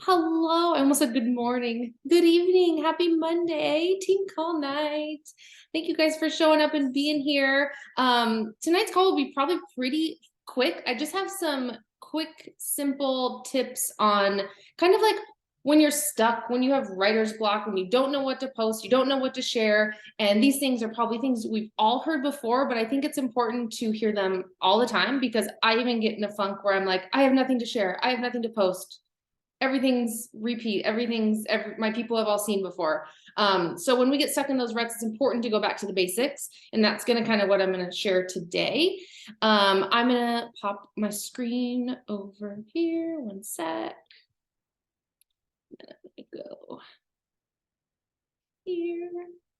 Hello, I almost said good morning. Good evening. Happy Monday, team call night. Thank you guys for showing up and being here. Tonight's call will be probably pretty quick. I just have some quick, simple tips on kind of like when you're stuck, when you have writer's block, when you don't know what to post, you don't know what to share. And these things are probably things we've all heard before, but I think it's important to hear them all the time because I even get in a funk where I'm like, I have nothing to share. I have nothing to post. Everything's repeat, my people have all seen before. So when we get stuck in those ruts, it's important to go back to the basics, and that's going to kind of what I'm going to share today. I'm going to pop my screen over here. One sec. Let me go here,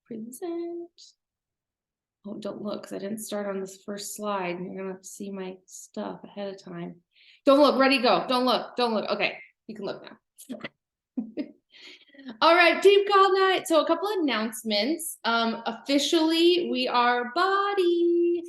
present. Oh, don't look, because I didn't start on this first slide. You're going to have to see my stuff ahead of time. Don't look, ready, go. Don't look, don't look. Okay, you can look now. All right, team call night. So a couple of announcements. Officially, we are Body.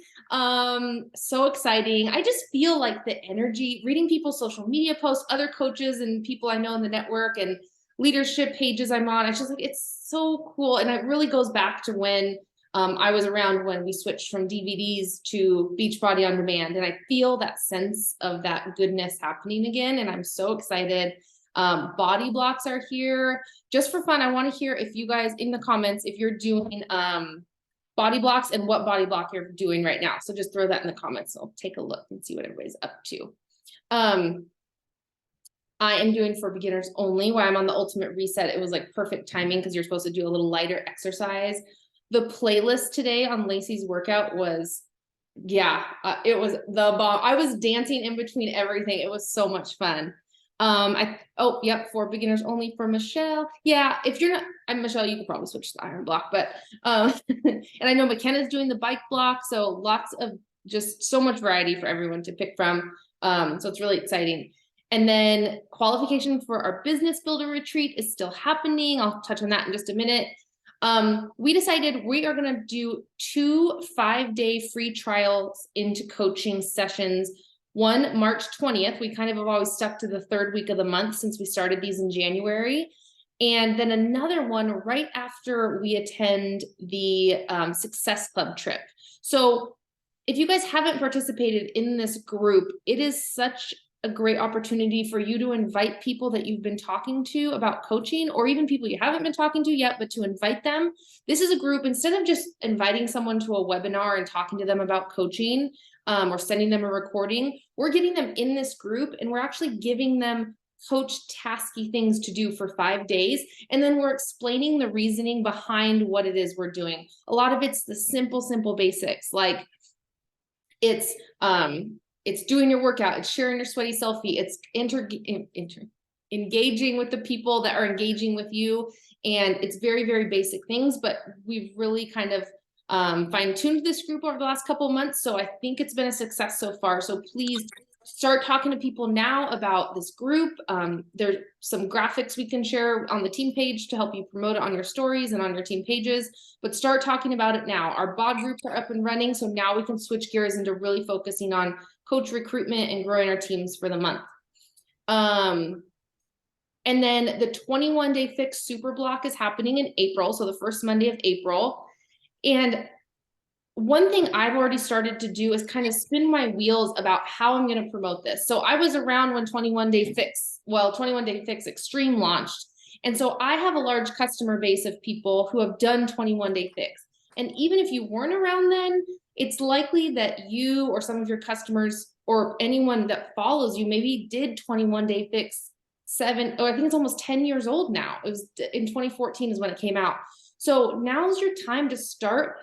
So exciting. I just feel like the energy, reading people's social media posts, other coaches and people I know in the network and leadership pages I'm on. It's just like, it's so cool. And it really goes back to when I was around when we switched from DVDs to Beachbody On Demand. And I feel that sense of that goodness happening again. And I'm so excited. Body blocks are here. Just for fun, I want to hear if you guys in the comments, if you're doing body blocks and what body block you're doing right now. So just throw that in the comments. I'll take a look and see what everybody's up to. I am doing for beginners only. While I'm on the ultimate reset, it was like perfect timing because you're supposed to do a little lighter exercise. The playlist today on Lacey's workout was, yeah, it was the bomb. I was dancing in between everything. It was so much fun. For beginners only for Michelle. Yeah, if you're not, Michelle, you could probably switch to the iron block, but and I know McKenna's doing the bike block, so lots of just so much variety for everyone to pick from. So it's really exciting. And then qualification for our business builder retreat is still happening. I'll touch on that in just a minute. We decided we are going to do 2 5-day free trials into coaching sessions. One, March 20th. We kind of have always stuck to the third week of the month since we started these in January. And then another one right after we attend the Success Club trip. So if you guys haven't participated in this group, it is such a great opportunity for you to invite people that you've been talking to about coaching, or even people you haven't been talking to yet, but to invite them. This is a group, instead of just inviting someone to a webinar and talking to them about coaching, or sending them a recording, we're getting them in this group and we're actually giving them coach tasky things to do for 5 days. And then we're explaining the reasoning behind what it is we're doing. A lot of it's the simple basics, like it's doing your workout, it's sharing your sweaty selfie, it's engaging with the people that are engaging with you. And it's very basic things, but we've really kind of fine-tuned this group over the last couple of months. So I think it's been a success so far. So please start talking to people now about this group. There's some graphics we can share on the team page to help you promote it on your stories and on your team pages, but start talking about it now. Our BOD groups are up and running, so now we can switch gears into really focusing on coach recruitment and growing our teams for the month. And then the 21-day fix super block is happening in April, so the first Monday of April. And one thing I've already started to do is kind of spin my wheels about how I'm going to promote this. So I was around when 21-day fix extreme launched. And so I have a large customer base of people who have done 21-day fix. And even if you weren't around then, it's likely that you or some of your customers or anyone that follows you maybe did 21-day fix I think it's almost 10 years old now. It was in 2014 is when it came out. So now's your time to start,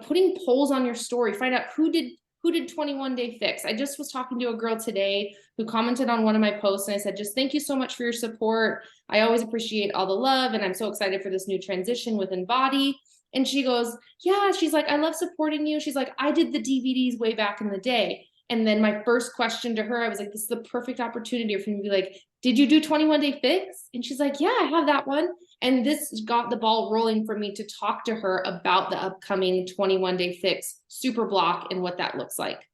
putting polls on your story, find out who did 21-day fix. I just was talking to a girl today who commented on one of my posts, and I said, just thank you so much for your support. I always appreciate all the love, and I'm so excited for this new transition within Body. And she goes, yeah, she's like, I love supporting you. She's like, I did the DVDs way back in the day. And then my first question to her, I was like, this is the perfect opportunity for me to be like, did you do 21-day fix? And she's like, yeah, I have that one. And this got the ball rolling for me to talk to her about the upcoming 21-day fix super block and what that looks like.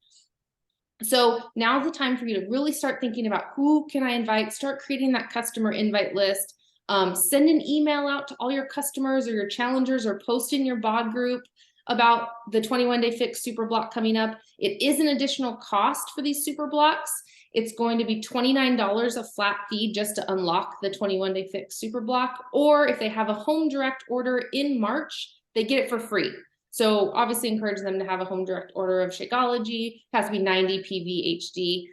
So now's the time for you to really start thinking about who can I invite, start creating that customer invite list. Send an email out to all your customers or your challengers, or post in your bod group about the 21-day fix super block coming up. It is an additional cost for these super blocks. It's going to be $29 a flat fee just to unlock the 21-day fix super block. Or if they have a home direct order in March, they get it for free. So obviously encourage them to have a home direct order of Shakeology. It has to be 90 PV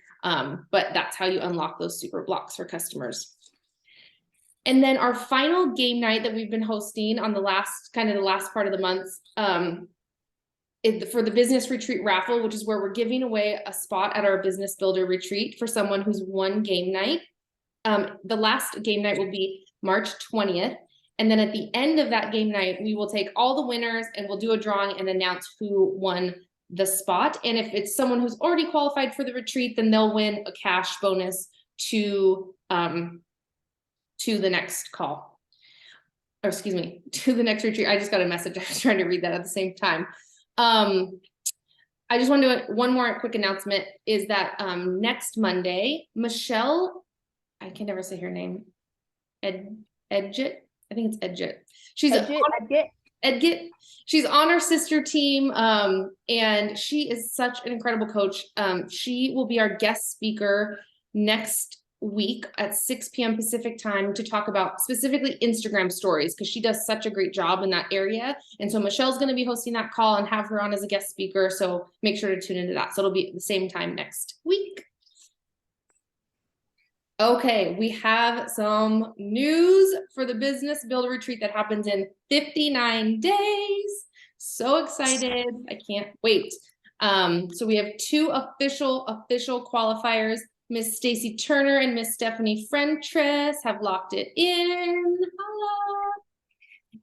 but that's how you unlock those super blocks for customers. And then our final game night that we've been hosting on the last part of the month, for the business retreat raffle, which is where we're giving away a spot at our business builder retreat for someone who's won game night. The last game night will be March 20th. And then at the end of that game night, we will take all the winners and we'll do a drawing and announce who won the spot. And if it's someone who's already qualified for the retreat, then they'll win a cash bonus to the next call. Or excuse me, to the next retreat. I just got a message. I was trying to read that at the same time. I just want to do one more quick announcement is that next Monday, Michelle, I can never say her name, Edgett. I think it's Edgett. She's Edgett. She's on our sister team, and she is such an incredible coach. She will be our guest speaker next week at 6 p.m. Pacific time to talk about specifically Instagram stories, because she does such a great job in that area. And so Michelle's going to be hosting that call and have her on as a guest speaker. So make sure to tune into that. So it'll be at the same time next week. Okay, we have some news for the Business Builder Retreat that happens in 59 days. So excited. I can't wait. So we have two official qualifiers. Miss Stacy Turner and Miss Stephanie Frentress have locked it in. Hello.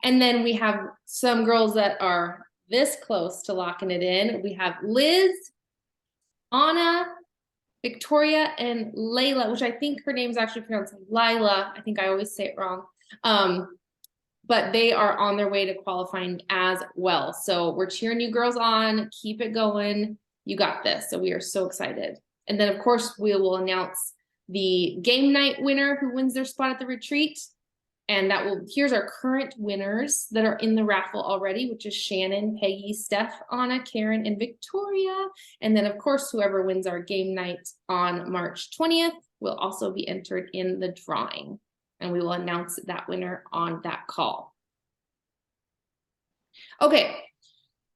And then we have some girls that are this close to locking it in. We have Liz, Anna, Victoria, and Layla, which I think her name's actually pronounced Lila. I think I always say it wrong. But they are on their way to qualifying as well. So we're cheering you girls on. Keep it going. You got this. So we are so excited. And then, of course, we will announce the game night winner who wins their spot at the retreat. And here's our current winners that are in the raffle already, which is Shannon, Peggy, Steph, Anna, Karen, and Victoria. And then, of course, whoever wins our game night on March 20th will also be entered in the drawing. And we will announce that winner on that call. Okay,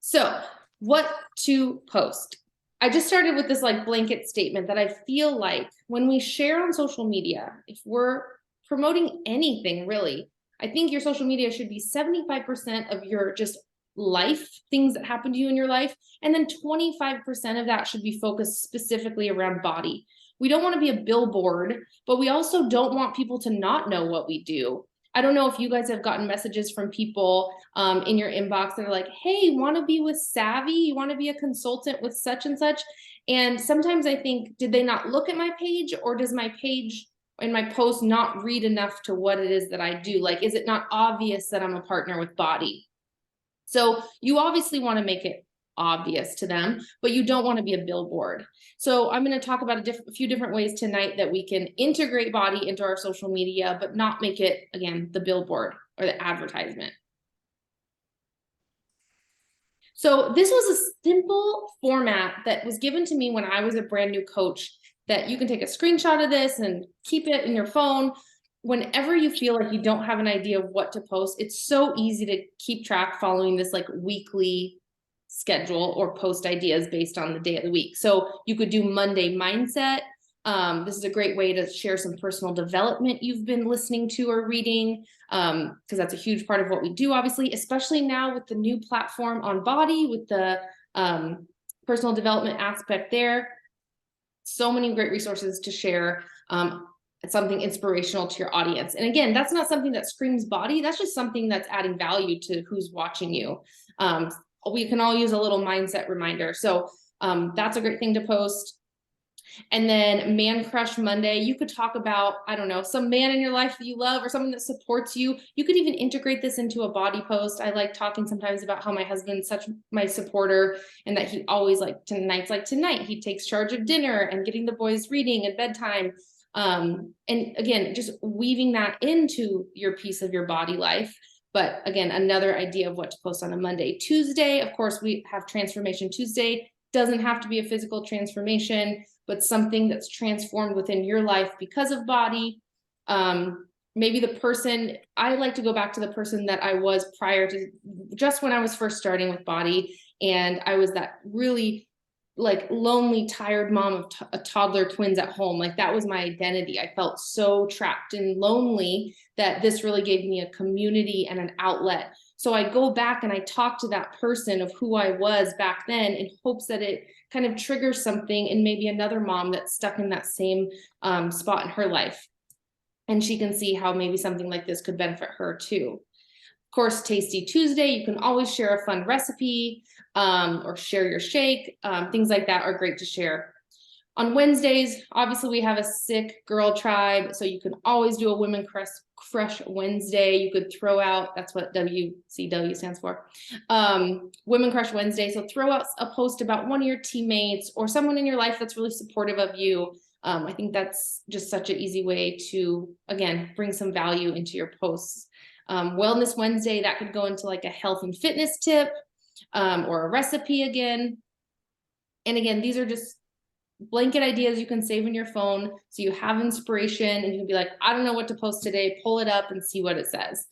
so what to post? I just started with this like blanket statement that I feel like when we share on social media, if we're promoting anything really, I think your social media should be 75% of your just life, things that happen to you in your life. And then 25% of that should be focused specifically around body. We don't want to be a billboard, but we also don't want people to not know what we do. I don't know if you guys have gotten messages from people in your inbox that are like, hey, want to be with Savvy? You want to be a consultant with such and such? And sometimes I think, did they not look at my page, or does my page and my post not read enough to what it is that I do? Like, is it not obvious that I'm a partner with Body? So you obviously want to make it obvious to them, but you don't want to be a billboard. So I'm going to talk about a few different ways tonight that we can integrate Body into our social media, but not make it, again, the billboard or the advertisement. So this was a simple format that was given to me when I was a brand new coach, that you can take a screenshot of this and keep it in your phone. Whenever you feel like you don't have an idea of what to post, it's so easy to keep track following this like weekly schedule or post ideas based on the day of the week. So you could do Monday mindset. This is a great way to share some personal development you've been listening to or reading, because that's a huge part of what we do, obviously, especially now with the new platform on Body, with the personal development aspect there. So many great resources to share. Something inspirational to your audience. And again, that's not something that screams Body. That's just something that's adding value to who's watching you. We can all use a little mindset reminder. So that's a great thing to post. And then Man Crush Monday, you could talk about, I don't know, some man in your life that you love or someone that supports you. You could even integrate this into a body post. I like talking sometimes about how my husband's such my supporter and that he always like tonight, he takes charge of dinner and getting the boys reading at bedtime. And again, just weaving that into your piece of your body life. But again, another idea of what to post on a Monday. Tuesday, of course, we have Transformation Tuesday. Doesn't have to be a physical transformation, but something that's transformed within your life because of body. Maybe the person, I like to go back to the person that I was prior to, just when I was first starting with body. And I was that really like lonely, tired mom of a toddler twins at home. Like that was my identity. I felt so trapped and lonely that this really gave me a community and an outlet. So I go back and I talk to that person of who I was back then in hopes that it kind of triggers something in maybe another mom that's stuck in that same spot in her life. And she can see how maybe something like this could benefit her too. Of course, Tasty Tuesday, you can always share a fun recipe or share your shake. Things like that are great to share. On Wednesdays, obviously we have a sick girl tribe, so you can always do a Women Crush Wednesday. You could throw out, that's what WCW stands for, Women Crush Wednesday. So throw out a post about one of your teammates or someone in your life that's really supportive of you. I think that's just such an easy way to, again, bring some value into your posts. Wellness Wednesday, that could go into like a health and fitness tip or a recipe again. And again, these are just blanket ideas you can save in your phone so you have inspiration and you can be like, I don't know what to post today, pull it up and see what it says.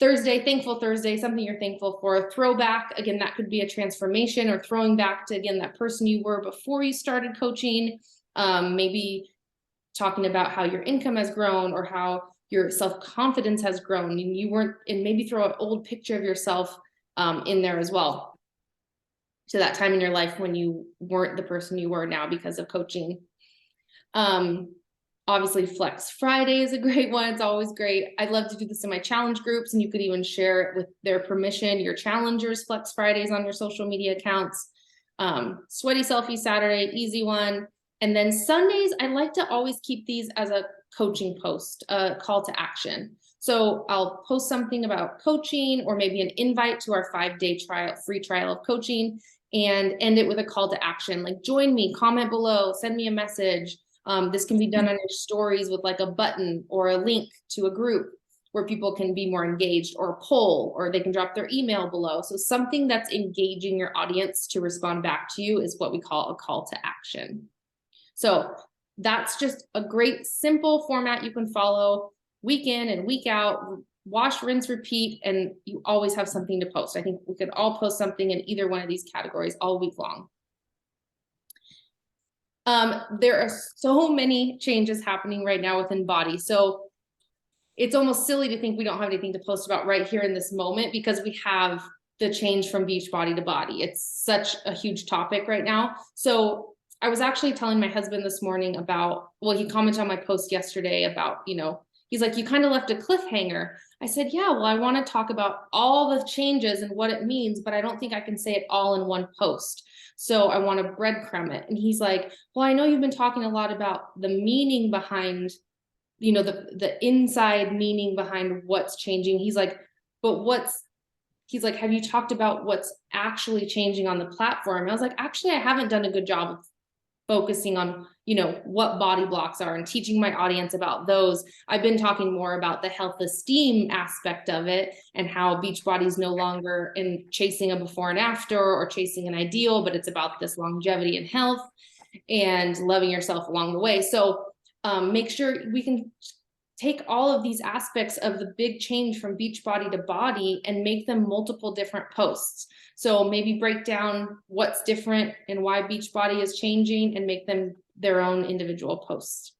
Thursday, Thankful Thursday, something you're thankful for. Throwback, again, that could be a transformation or throwing back to, again, that person you were before you started coaching. Maybe talking about how your income has grown or how your self-confidence has grown and you weren't, and maybe throw an old picture of yourself in there as well, to that time in your life when you weren't the person you were now because of coaching. Obviously Flex Friday is a great one. It's always great. I'd love to do this in my challenge groups, and you could even share it with their permission, your challengers Flex Fridays on your social media accounts. Sweaty Selfie Saturday, easy one. And then Sundays, I like to always keep these as a coaching post, a call to action. So I'll post something about coaching or maybe an invite to our 5-day trial, free trial of coaching, and end it with a call to action. Like join me, comment below, send me a message. This can be done on your stories with like a button or a link to a group where people can be more engaged, or a poll, or they can drop their email below. So something that's engaging your audience to respond back to you is what we call a call to action. So that's just a great simple format you can follow week in and week out, wash, rinse, repeat, and you always have something to post. I think we could all post something in either one of these categories all week long. There are so many changes happening right now within body. So it's almost silly to think we don't have anything to post about right here in this moment, because we have the change from beach body to body. It's such a huge topic right now. So I was actually telling my husband this morning about, well, he commented on my post yesterday about, he's like, you kind of left a cliffhanger. I said, yeah, well, I want to talk about all the changes and what it means, but I don't think I can say it all in one post. So I want to breadcrumb it. And he's like, well, I know you've been talking a lot about the meaning behind, the inside meaning behind what's changing. He's like, but he's like, have you talked about what's actually changing on the platform? And I was like, actually, I haven't done a good job of focusing on, what body blocks are and teaching my audience about those. I've been talking more about the health esteem aspect of it and how Beachbody is no longer in chasing a before and after or chasing an ideal, but it's about this longevity and health and loving yourself along the way. So make sure we can take all of these aspects of the big change from Beachbody to body and make them multiple different posts. So maybe break down what's different and why Beachbody is changing and make them their own individual posts.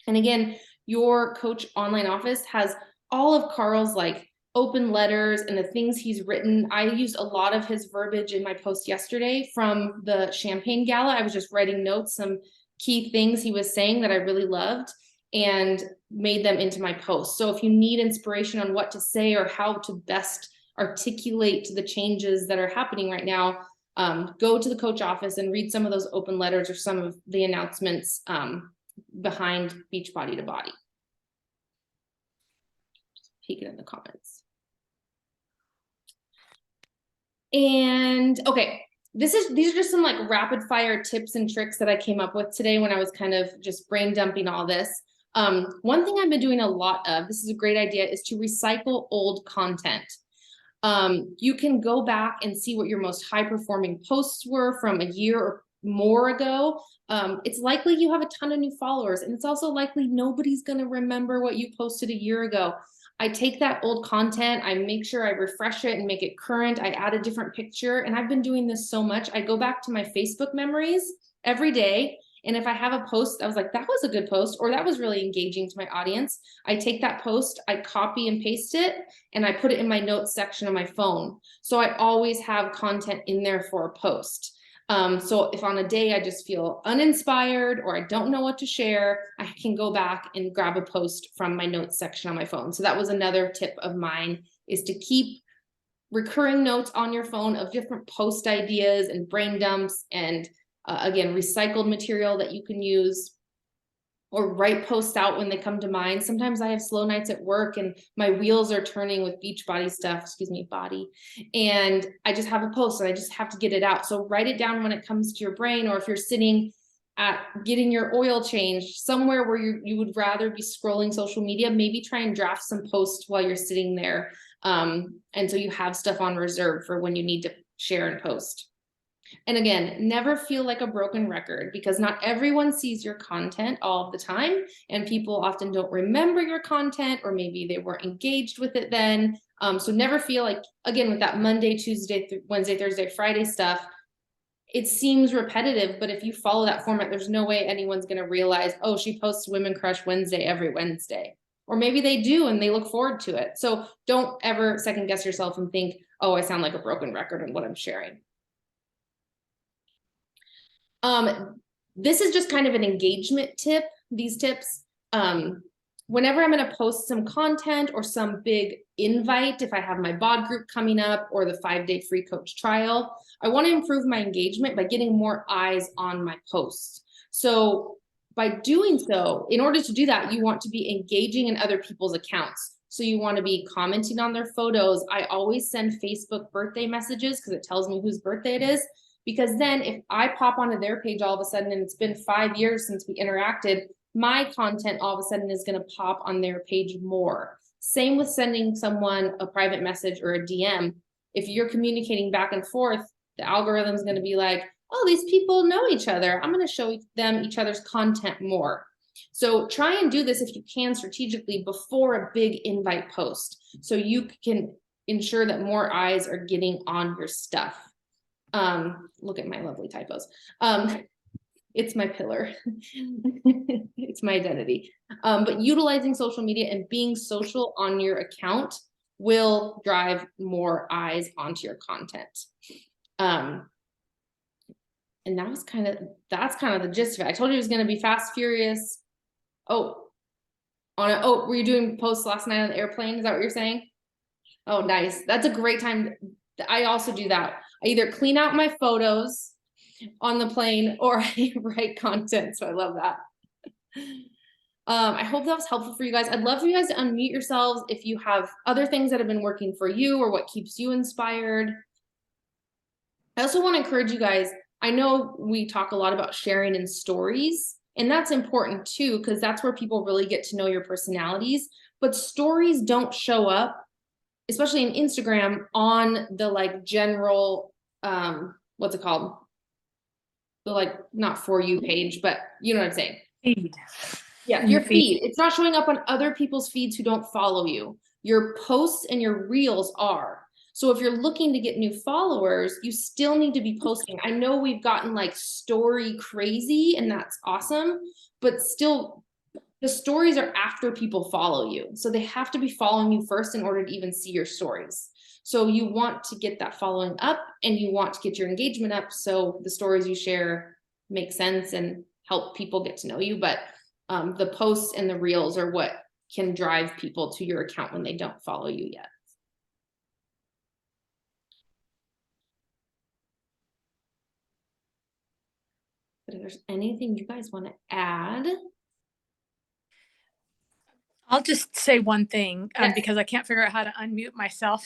And again, your coach online office has all of Carl's like open letters and the things he's written. I used a lot of his verbiage in my post yesterday from the Champagne Gala. I was just writing notes, some key things he was saying that I really loved, and made them into my post. So if you need inspiration on what to say or how to best articulate the changes that are happening right now, go to the coach office and read some of those open letters or some of the announcements behind Beachbody to Body. Take it in the comments. And okay, these are just some like rapid fire tips and tricks that I came up with today when I was kind of just brain dumping all this. One thing I've been doing a lot of, this is a great idea, is to recycle old content. You can go back and see what your most high performing posts were from a year or more ago. It's likely you have a ton of new followers, and it's also likely nobody's going to remember what you posted a year ago. I take that old content, I make sure I refresh it and make it current. I add a different picture, and I've been doing this so much. I go back to my Facebook memories every day, and if I have a post, I was like, that was a good post, or that was really engaging to my audience, I take that post, I copy and paste it, and I put it in my notes section of my phone. So I always have content in there for a post. So if on a day I just feel uninspired or I don't know what to share, I can go back and grab a post from my notes section on my phone. So that was another tip of mine, is to keep recurring notes on your phone of different post ideas and brain dumps, and again, recycled material that you can use, or write posts out when they come to mind. Sometimes I have slow nights at work and my wheels are turning with Beachbody stuff, body. And I just have a post and I just have to get it out. So write it down when it comes to your brain, or if you're sitting at getting your oil changed somewhere where you would rather be scrolling social media, maybe try and draft some posts while you're sitting there. And so you have stuff on reserve for when you need to share and post. And again, never feel like a broken record, because not everyone sees your content all the time, and people often don't remember your content, or maybe they weren't engaged with it then. So never feel like, again, with that Monday, Tuesday, Wednesday, Thursday, Friday stuff, it seems repetitive, but if you follow that format, there's no way anyone's going to realize, oh, she posts Women Crush Wednesday every Wednesday. Or maybe they do and they look forward to it. So don't ever second guess yourself and think, oh, I sound like a broken record in what I'm sharing. This is just kind of an engagement tip, these tips. Whenever I'm going to post some content or some big invite, if I have my bod group coming up or the 5-day free coach trial, I want to improve my engagement by getting more eyes on my posts. So by doing so, in order to do that, you want to be engaging in other people's accounts. So you want to be commenting on their photos. I always send Facebook birthday messages because it tells me whose birthday it is. Because then if I pop onto their page all of a sudden and it's been 5 years since we interacted, my content all of a sudden is going to pop on their page more. Same with sending someone a private message or a DM. If you're communicating back and forth, the algorithm is going to be like, oh, these people know each other. I'm going to show them each other's content more. So try and do this if you can strategically before a big invite post, so you can ensure that more eyes are getting on your stuff. Look at my lovely typos. It's my pillar. It's my identity. But utilizing social media and being social on your account will drive more eyes onto your content. And that's kind of the gist of it. I told you it was going to be fast, furious. Oh, were you doing posts last night on the airplane? Is that what you're saying? Oh, nice. That's a great time. I also do that. I either clean out my photos on the plane or I write content. So I love that. I hope that was helpful for you guys. I'd love for you guys to unmute yourselves if you have other things that have been working for you or what keeps you inspired. I also want to encourage you guys. I know we talk a lot about sharing in stories, and that's important too, because that's where people really get to know your personalities. But stories don't show up, especially in Instagram, on the like general, what's it called? The like, not For You page, but you know what I'm saying? Feed. Yeah, your feed. It's not showing up on other people's feeds who don't follow you. Your posts and your reels are. So if you're looking to get new followers, you still need to be posting. I know we've gotten like story crazy, and that's awesome, but still the stories are after people follow you. So they have to be following you first in order to even see your stories. So you want to get that following up and you want to get your engagement up, so the stories you share make sense and help people get to know you. But the posts and the reels are what can drive people to your account when they don't follow you yet. But if there's anything you guys want to add. I'll just say one thing Yes. because I can't figure out how to unmute myself.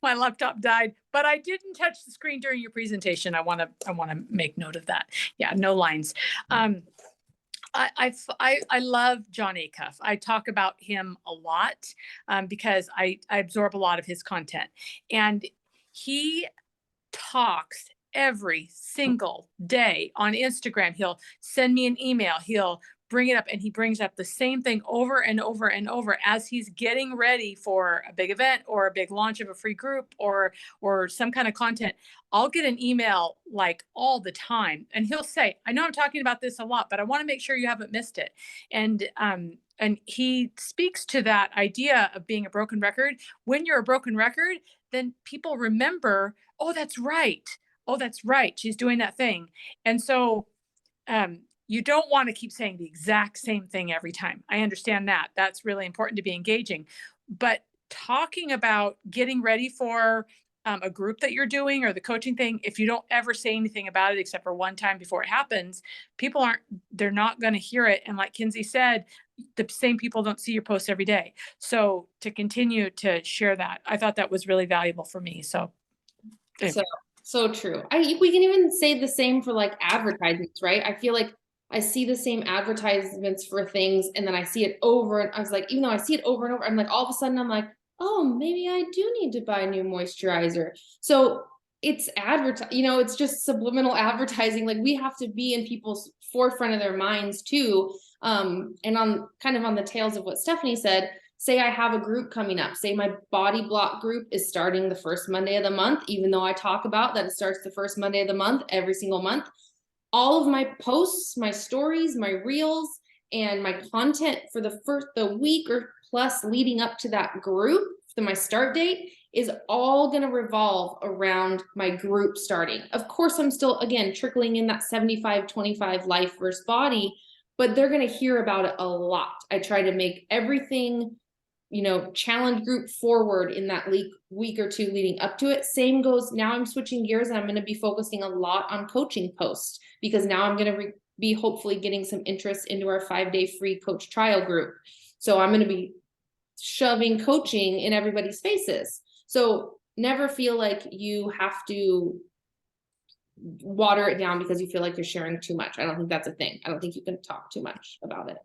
My laptop died, but I didn't touch the screen during your presentation. I want to make note of that. Yeah, no lines. I love Jon Acuff. I talk about him a lot because I absorb a lot of his content, and he talks every single day on Instagram. He'll send me an email. He'll bring it up, and he brings up the same thing over and over and over as he's getting ready for a big event or a big launch of a free group or some kind of content. I'll get an email like all the time, and he'll say, I know I'm talking about this a lot, but I want to make sure you haven't missed it. And he speaks to that idea of being a broken record. When you're a broken record, then people remember, oh, that's right. Oh, that's right. She's doing that thing. And so you don't want to keep saying the exact same thing every time. I understand that. That's really important to be engaging. But talking about getting ready for a group that you're doing or the coaching thing, if you don't ever say anything about it except for one time before it happens, they're not going to hear it. And like Kinsey said, the same people don't see your posts every day. So to continue to share that, I thought that was really valuable for me. So true. We can even say the same for like advertisements, right? I feel like I see the same advertisements for things, and then I see it over, and I was like, even though I see it over and over, I'm like, all of a sudden I'm like, oh, maybe I do need to buy a new moisturizer. So it's it's just subliminal advertising. Like, we have to be in people's forefront of their minds too. And on the tails of what Stephanie said, say I have a group coming up, say my body block group is starting the first Monday of the month, even though I talk about that it starts the first Monday of the month, every single month. All of my posts, my stories, my reels, and my content for the week or plus leading up to that group, my start date, is all going to revolve around my group starting. Of course, I'm still, again, trickling in that 75-25 life versus body, but they're going to hear about it a lot. I try to make everything, challenge group forward in that week or two leading up to it. Same goes, now I'm switching gears and I'm going to be focusing a lot on coaching posts, because now I'm going to be hopefully getting some interest into our 5-day free coach trial group. So I'm going to be shoving coaching in everybody's faces. So never feel like you have to water it down because you feel like you're sharing too much. I don't think that's a thing. I don't think you can talk too much about it.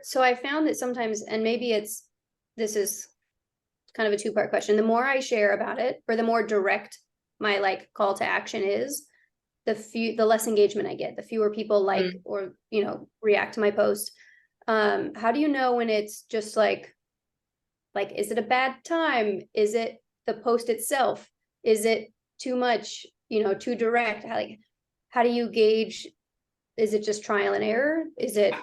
So I found that sometimes, and maybe this is kind of a two-part question. The more I share about it, or the more direct my like call to action is, the less engagement I get, the fewer people like, or, react to my post. How do you know when it's just like, is it a bad time? Is it the post itself? Is it too much, too direct? How do you gauge? Is it just trial and error? Is it?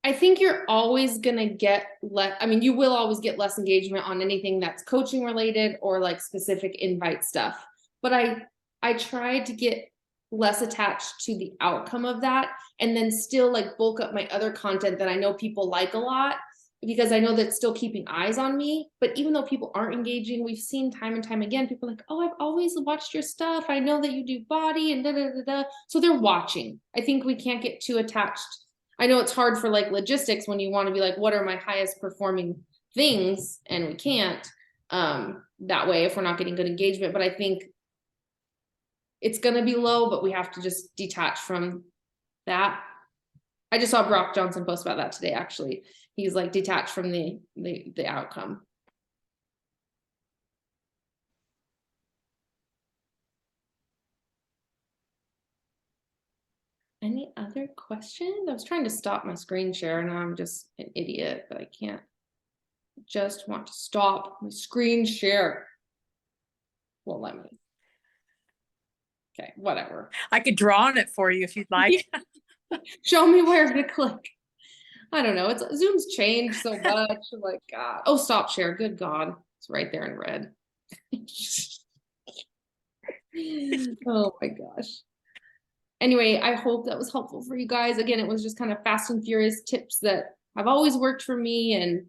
I think you're always going to get you will always get less engagement on anything that's coaching related or like specific invite stuff. But I tried to get less attached to the outcome of that, and then still like bulk up my other content that I know people like a lot, because I know that's still keeping eyes on me. But even though people aren't engaging, we've seen time and time again, people are like, oh, I've always watched your stuff. I know that you do body and da da da da. So they're watching. I think we can't get too attached. I know it's hard for like logistics when you want to be like, what are my highest performing things? And we can't that way if we're not getting good engagement. But I think it's going to be low, but we have to just detach from that. I just saw Brock Johnson post about that today. Actually, he's like detached from the outcome. Any other questions? I was trying to stop my screen share and now I'm just an idiot, but I can't. Just want to stop my screen share. Won't let me. Okay, whatever. I could draw on it for you if you'd like. Show me where to click. I don't know. Zoom's changed so much. Like, God. Oh, stop share. Good God. It's right there in red. Oh my gosh. Anyway, I hope that was helpful for you guys. Again, it was just kind of fast and furious tips that have always worked for me, and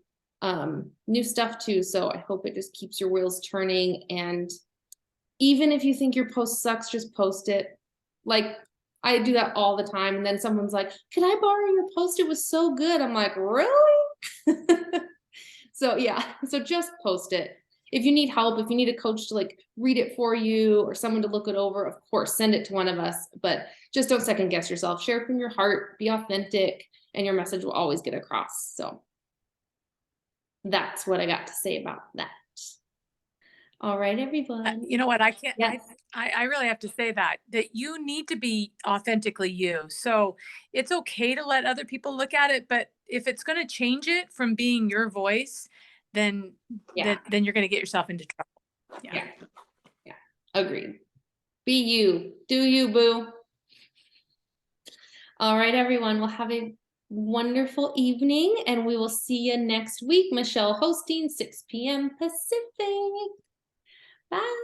new stuff too. So I hope it just keeps your wheels turning, and even if you think your post sucks, just post it. Like, I do that all the time, and then someone's like, "Can I borrow your post? It was so good." I'm like, "Really?" So yeah, so just post it. If you need help, if you need a coach to like read it for you or someone to look it over, of course, send it to one of us, but just don't second guess yourself. Share from your heart, be authentic, and your message will always get across. So that's what I got to say about that. All right, everyone. You know what? I can't, Yes. I really have to say that you need to be authentically you. So it's okay to let other people look at it, but if it's going to change it from being your voice, then, Yeah. then you're going to get yourself into trouble. Yeah. Yeah. Agreed. Be you. Do you, boo. All right, everyone. Well, have a wonderful evening, and we will see you next week. Michelle hosting 6 p.m. Pacific. Bye.